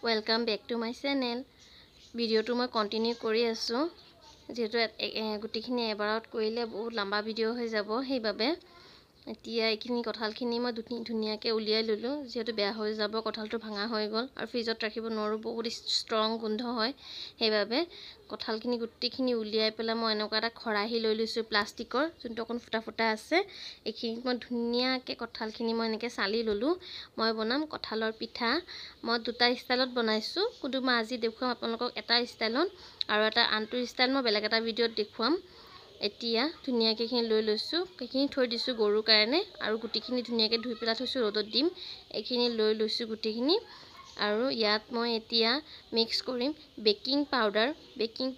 Welcome back to my channel. Video to মই continue কৰি আছো যেহেতু গুটিখিনি এবাৰত কৰিলে বহুত লম্বা ভিডিও হৈ যাব সেইবাবে এতিয়া এইখিনি কঁঠালখিনি মই ধুনীয়াকৈ উলিয়াই ললো যেহেতু বেয়া হৈ যাব কঁঠালটো ভাঙা হৈ গল আৰু ফ্ৰিজত ৰাখিব নোৱাৰো বহুত ষ্ট্ৰং গোন্ধ হয় সেইবাবে কঁঠালখিনি গুটিখিনি উলিয়াই পেলাই মই এনেকুৱা এটা খৰাহি লৈ লৈছো প্লাষ্টিকৰ যোনটো কোন ফুটা ফুটা আছে এইখিনি মই ধুনীয়াকৈ কঁঠালখিনি মই এনেকৈ চালি ললো মই বনাম কঁঠালৰ পিঠা মই দুটা ষ্টাইলত বনাইছো কিন্তু মই আজি দেখুৱাম আপোনালোকক এটা ষ্টাইলত আৰু এটা আনটো ষ্টাইল মই বেলেগ এটা ভিডিওত দেখুৱাম এতিয়া ধুনীয়াকৈ খিনি লৈ লৈছো এইখিনি থৈ দিছো গৰুৰ কাৰণে আৰু গুটিখিনি ধুনীয়াকৈ ধুই পেলাই থৈছো ৰ'দত দিম এইখিনি লৈ লৈছো গুটিখিনি আৰু ইয়াত মই এতিয়া মিক্স কৰিম বেকিং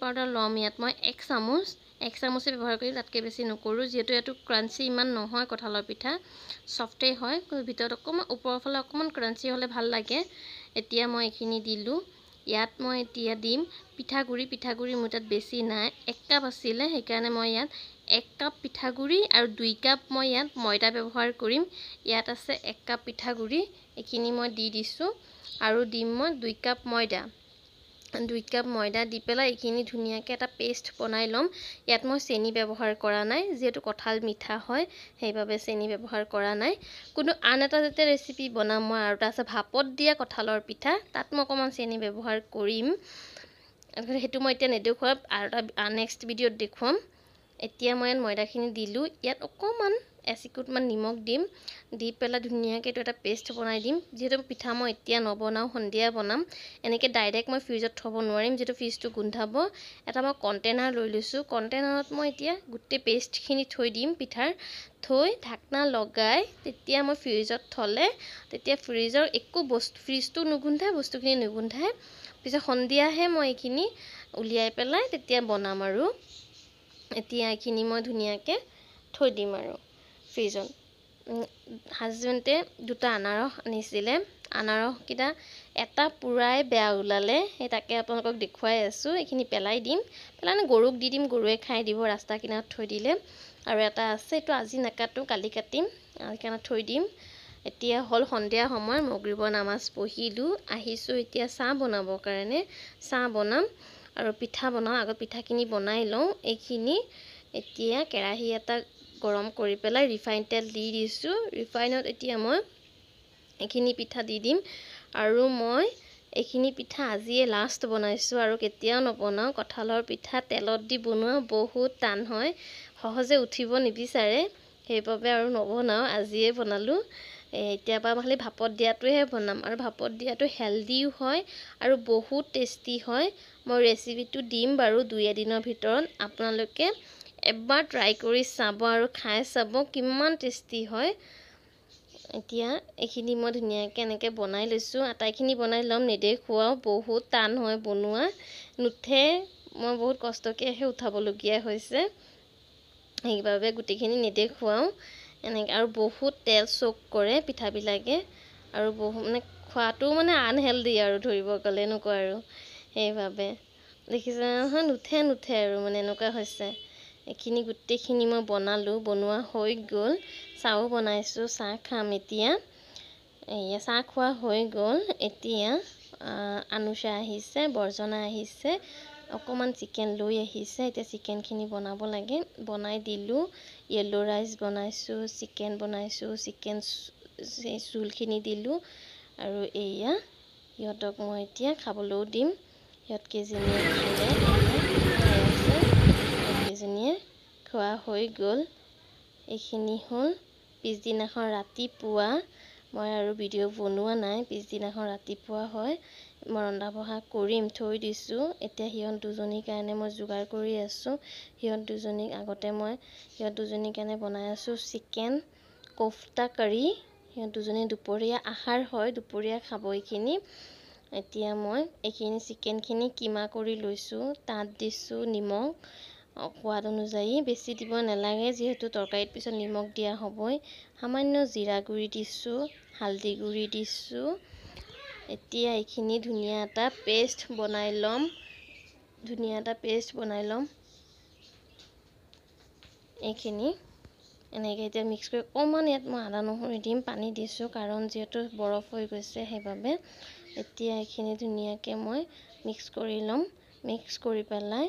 পাউডাৰ লম ইয়াত মই 1 চামুচ ব্যৱহাৰ কৰি তাতকৈ বেছি নকৰো যেহেতু এটো ক্ৰাঞ্চি ইমান নহয় কঁঠালৰ পিঠা সফটে হয় ভিতৰত অকমান ওপৰৰ ফালে অকমান ক্ৰাঞ্চি হলে ভাল লাগে এতিয়া মই এইখিনি দিলো ইয়াত মই এতিয়া দিম পিঠাগুৰি মোৰ তাত বেছি নাই 1 কাপ আছিল সেইকাৰণে মই ইয়াত 1 কাপ পিঠাগুৰি আৰু 2 কাপ মই ইয়াত ময়দা ব্যৱহাৰ কৰিম ইয়াত আছে 1 কাপ পিঠাগুৰি এইখিনি মই দি দিছো আৰু দিম মই 2 কাপ ময়দা দি পেলাই এইখিনি ধুনীয়াকৈ এটা পেষ্ট বনাই লম ইয়াত মই চেনি ব্যৱহাৰ কৰা নাই যেহেতু কঁঠাল মিঠা হয় সেইবাবে চেনি ব্যৱহাৰ কৰা নাই কোনো আন এটা যেতে ৰেচিপি বনাম মই আৰু এটা আছে ভাপত দিয়া কঁঠালৰ পিঠা তাত মই অকমান চেনি ব্যৱহাৰ কৰিম হেতু মই এতিয়া নেদেখুৱাম আৰু এটা নেক্সট ভিডিওত দেখুৱাম এতিয়া মই ময়দাখিনি দিলো ইয়াত অকমান এচিকুটমান নিমখ দিম দি পেলা ধুনীয়াকৈ এটা পেষ্ট বনাই দিম যেহেতু পিঠা মই এতিয়া নবনাও সন্ধিয়া বনাম এনেকৈ ডাইৰেক্ট মই ফ্ৰিজত থব নোৱাৰিম যেহেতু ফ্ৰিজটো গোন্ধাব এটা মই কন্টেনাৰ লৈ লৈছো কন্টেনাৰত মই এতিয়া গুটে পেষ্টখিনি থৈ দিম পিঠাৰ থৈ ঢাকনা লগাই তেতিয়া মই ফ্ৰিজত থলে তেতিয়া ফ্ৰিজৰ একো বস্তু ফ্ৰিজটো নুগুন্ধাই বস্তুখিনি নুগুন্ধাই পিছে সন্ধিয়াহে মই এইখিনি উলিয়াই পেলাই তেতিয়া বনাম আৰু এতিয়া এইখিনি মই ধুনীয়াকৈ থৈ দিম আৰু ফ্ৰিজত হাজবেণ্ডে দুটা আনাৰস আনিছিলে আনাৰস কিটা এটা পুৰাই বেয়া ওলালে সেই তাকে আপোনালোকক দেখুৱাই আছো এইখিনি পেলাই দিম পেলানে গৰুক দি দিম গৰুৱে খাই দিব ৰাস্তা কিনাৰত থৈ দিলে আৰু এটা আছে এটো আজি নাকাটো কালি কাটিম সেইকাৰণে থৈ দিম এতিয়া হল সন্ধিয়া সময় মগৰিবৰ নামাজ পঢ়িলো আহিছো এতিয়া চাহ বনাবৰ কাৰণে চাহ বনাম আৰু পিঠা বনাও আগত পিঠাখিনি বনাই লওঁ এইখিনি এতিয়া কেৰাহী এটা গৰম কৰি পেলাই ৰিফাইন তেল দি দিছো ৰিফাইনত এতিয়া মই এইখিনি পিঠা দি দিম আৰু মই এইখিনি পিঠা আজিয়ে লাষ্ট বনাইছো আৰু কেতিয়াও নবনাও কঁঠালৰ পিঠা তেলত দি বনোৱা বহুত টান হয় সহজে উঠিব নিবিচাৰে সেইবাবে আৰু নবনাও আজিয়ে বনালো এতিয়া বা খালি ভাপত দিয়াটোহে বনাম আৰু ভাপত দিয়াটো হেলদিও হয় আৰু বহুত টেষ্টি হয় মই ৰেচিপিটো দিম বাৰু 2 দিনৰ ভিতৰত আপোনালোকে এবাৰ ট্ৰাই কৰি চাব আৰু খাই চাব কিমান টেষ্টি হয় এতিয়া এইখিনি মই ধুনীয়াকৈ এনেকৈ বনাই লৈছো আটাইখিনি বনাই লম নেদেখুৱাও বহুত টান হয় বনোৱা নুঠে মই বহুত কষ্টকেহে উঠাবলগীয়া হৈছে সেইবাবে গুটিখিনি নেদেখুৱাও এনেকৈ আৰু বহুত তেল চক কৰে পিঠাবিলাকে আৰু বহুত মানে খোৱাটো মানে আনহেলদি আৰু ধৰিব গ'লে এনেকুৱা আৰু সেইবাবে দেখিছে নহয় নুঠে আৰু মানে এনেকুৱা হৈছে এইখিনি গুটিখিনি মই বনালো বনোৱা হৈ গ'ল চাহও বনাইছো চাহ খাম এতিয়া এয়া চাহ খোৱা হৈ গ'ল এতিয়া আনুষা আহিছে বৰ্জনা আহিছে অকমান চিকেন লৈ আহিছে এতিয়া চিকেনখিনি বনাব লাগে বনাই দিলো ইয়েলো ৰাইচ বনাইছো চিকেন চুলখিনি দিলো আৰু এয়া ইহঁতক মই এতিয়া খাবলৈও দিম ইহঁত কেইজনীয়ে খালে কেইজনীয়ে খোৱা হৈ গ'ল এইখিনি হ'ল পিছদিনাখন ৰাতিপুৱা মই আৰু ভিডিও বনোৱা নাই পিছদিনাখন ৰাতিপুৱা হয় মই ৰন্ধা বঢ়া কৰিম থৈ দিছো এতিয়া হিয়ন দুজনীৰ কাৰণে মই যোগাৰ কৰি আছো হিয়ন দুজনীক আগতে মই হিয়ন দুজনীৰ কাৰণে বনাই আছো চিকেন কোফতা কাৰী হিয়ন দুজনী দুপৰীয়া আহাৰ হয় দুপৰীয়া খাব এইখিনি এতিয়া মই এইখিনি চিকেনখিনি কিমা কৰি লৈছো তাত দিছো নিমখ সোৱাদ অনুযায়ী বেছি দিব নালাগে যেহেতু তৰকাৰীত পিছত নিমখ দিয়া হ'বই সামান্য জিৰা গুৰি দিছো হালদি গুৰি দিছো এতিয়া এইখিনি ধুনীয়া এটা পেষ্ট বনাই ল'ম এইখিনি এনেকৈ এতিয়া মিক্স কৰি অকণমান ইয়াত মই আদা নহৰু দিম, পানী দিছোঁ কাৰণ যিহেতু বৰফ হৈ গৈছে সেইবাবে। এতিয়া এইখিনি ধুনীয়াকৈ মই মিক্স কৰি ল'ম। মিক্স কৰি পেলাই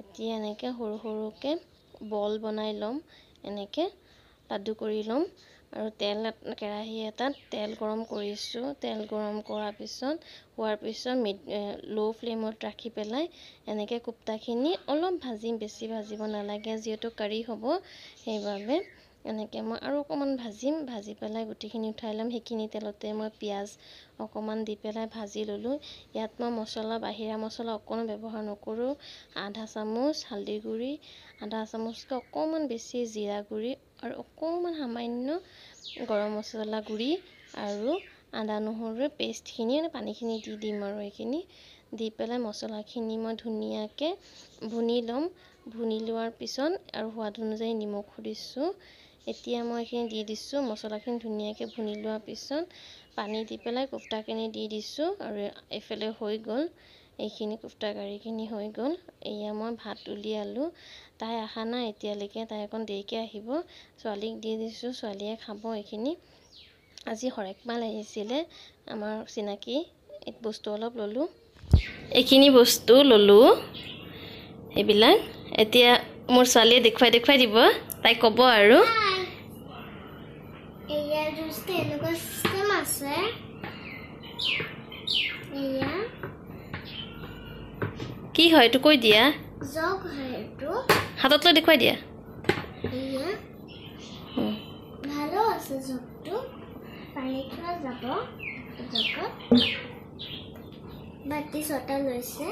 এতিয়া এনেকৈ সৰু সৰুকৈ বল বনাই ল'ম, এনেকৈ লাডু কৰি ল'ম। আৰু কেৰাহী এটাত তেল গৰম কৰিছোঁ। তেল গৰম কৰাৰ পিছত ল' ফ্লেমত ৰাখি পেলাই এনেকৈ কোপ্তাখিনি অলপ ভাজিম, বেছি ভাজিব নালাগে যিহেতু কাৰী হ'ব সেইবাবে। এনেকৈ মই আৰু অকণমান ভাজিম, ভাজি পেলাই গুটিখিনি উঠাই ল'ম। সেইখিনি তেলতে মই পিঁয়াজ অকণমান দি পেলাই ভাজি ল'লোঁ। ইয়াত মই মছলা, বাহিৰা মছলা অকণো ব্যৱহাৰ নকৰোঁ। আধা চামুচ হালধি গুড়ি, আধা চামুচকৈ অকণমান বেছি জিৰা গুড়ি আৰু অকণমান সামান্য গৰম মছলা গুড়ি আৰু আদা নহৰুৰ পেষ্টখিনি পানীখিনি দি দিম। আৰু এইখিনি দি পেলাই মছলাখিনি মই ধুনীয়াকৈ ভুনি ল'ম। ভুনি লোৱাৰ পিছত আৰু সোৱাদ অনুযায়ী নিমখ দিছোঁ। এতিয়া মই এইখিনি দি দিছোঁ। মছলাখিনি ধুনীয়াকৈ ভুনি লোৱাৰ পিছত পানী দি পেলাই কোফ্তাখিনি দি দিছোঁ। আৰু এইফালে হৈ গ'ল, এইখিনি কোফ্তা কাৰীখিনি হৈ গ'ল। এয়া মই ভাত উলিয়ালোঁ। তাই অহা নাই এতিয়ালৈকে, তাই অকণ দেৰিকৈ আহিব। ছোৱালীক দি দিছোঁ, ছোৱালীয়ে খাব এইখিনি। আজি হৰেক মাল আহিছিলে, আমাৰ চিনাকি বস্তু অলপ ল'লোঁ। এইখিনি বস্তু ল'লোঁ এইবিলাক। এতিয়া মোৰ ছোৱালীয়ে দেখুৱাই দিব, তাই ক'ব আৰু এয়া জুচতে এনেকুৱা চিষ্টেম আছে। এয়া কি হয় এইটো কৈ দিয়া। জগ হয় এইটো, হাতত লৈ দেখুৱাই দিয়া। এয়া ভালো আছে জগটো, পানী থোৱা যাব জগত। বাতি ছটা লৈছে।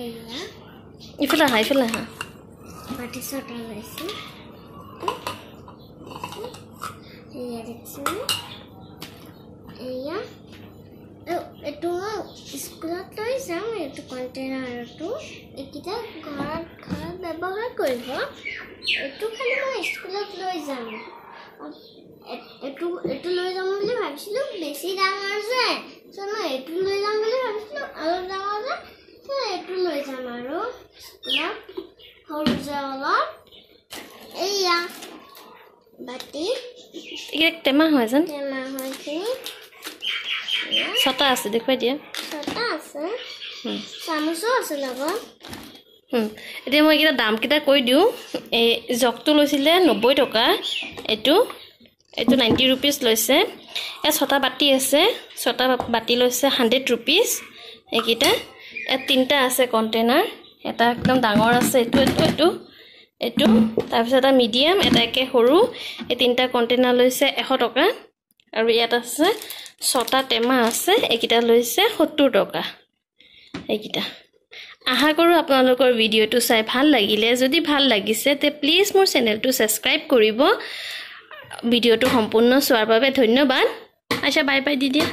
এয়া ইফালে আহা। বাতি ছটা লৈছে। এয়া দেখিছে, এয়া এইটো স্কুলত লৈ যাম। এইটো কণ্টেইনাৰটো এইকেইটা ঘৰত ব্যৱহাৰ কৰিব। এইটো খালি মই স্কুলত লৈ যাম। এইটো লৈ যাম বুলি ভাবিছিলোঁ, বেছি ডাঙৰ যে মই এইটো লৈ যাম বুলি ভাবিছিলোঁ, অলপ ডাঙৰ যে এইটো লৈ যাম। আৰু স্কুলত সৰু যে অলপ। এয়া বাতি টেমা হয় যেন, টেমা হয় খিনি ছটা আছে, দেখুৱাই দিয়া। ছটা আছে, চামুচো আছে লগত। এতিয়া মই এইকেইটা দামকেইটা কৈ দিওঁ। এই জগটো লৈছিলে 90 টকা, এইটো 90 ৰুপিজ লৈছে। ইয়াত ছটা বাতি আছে, ছটা বাতি লৈছে 100 ৰুপিজ। এইকেইটা ইয়াত 3টা আছে কণ্টেইনাৰ, এটা একদম ডাঙৰ আছে, এইটো তাৰপিছত এটা মিডিয়াম, এটা একে সৰু। এই 3টা কণ্টেইনাৰ লৈছে 100 টকা। আৰু ইয়াত আছে 6টা টেমা আছে, এইকেইটা লৈছে 70 টকা। এইকেইটা আশা কৰোঁ আপোনালোকৰ ভিডিঅ'টো চাই ভাল লাগিলে। যদি ভাল লাগিছে তে প্লিজ মোৰ চেনেলটো ছাবস্ক্ৰাইব কৰিব। ভিডিঅ'টো সম্পূৰ্ণ চোৱাৰ বাবে ধন্যবাদ। আচ্ছা, বাই বাই দি দিয়া।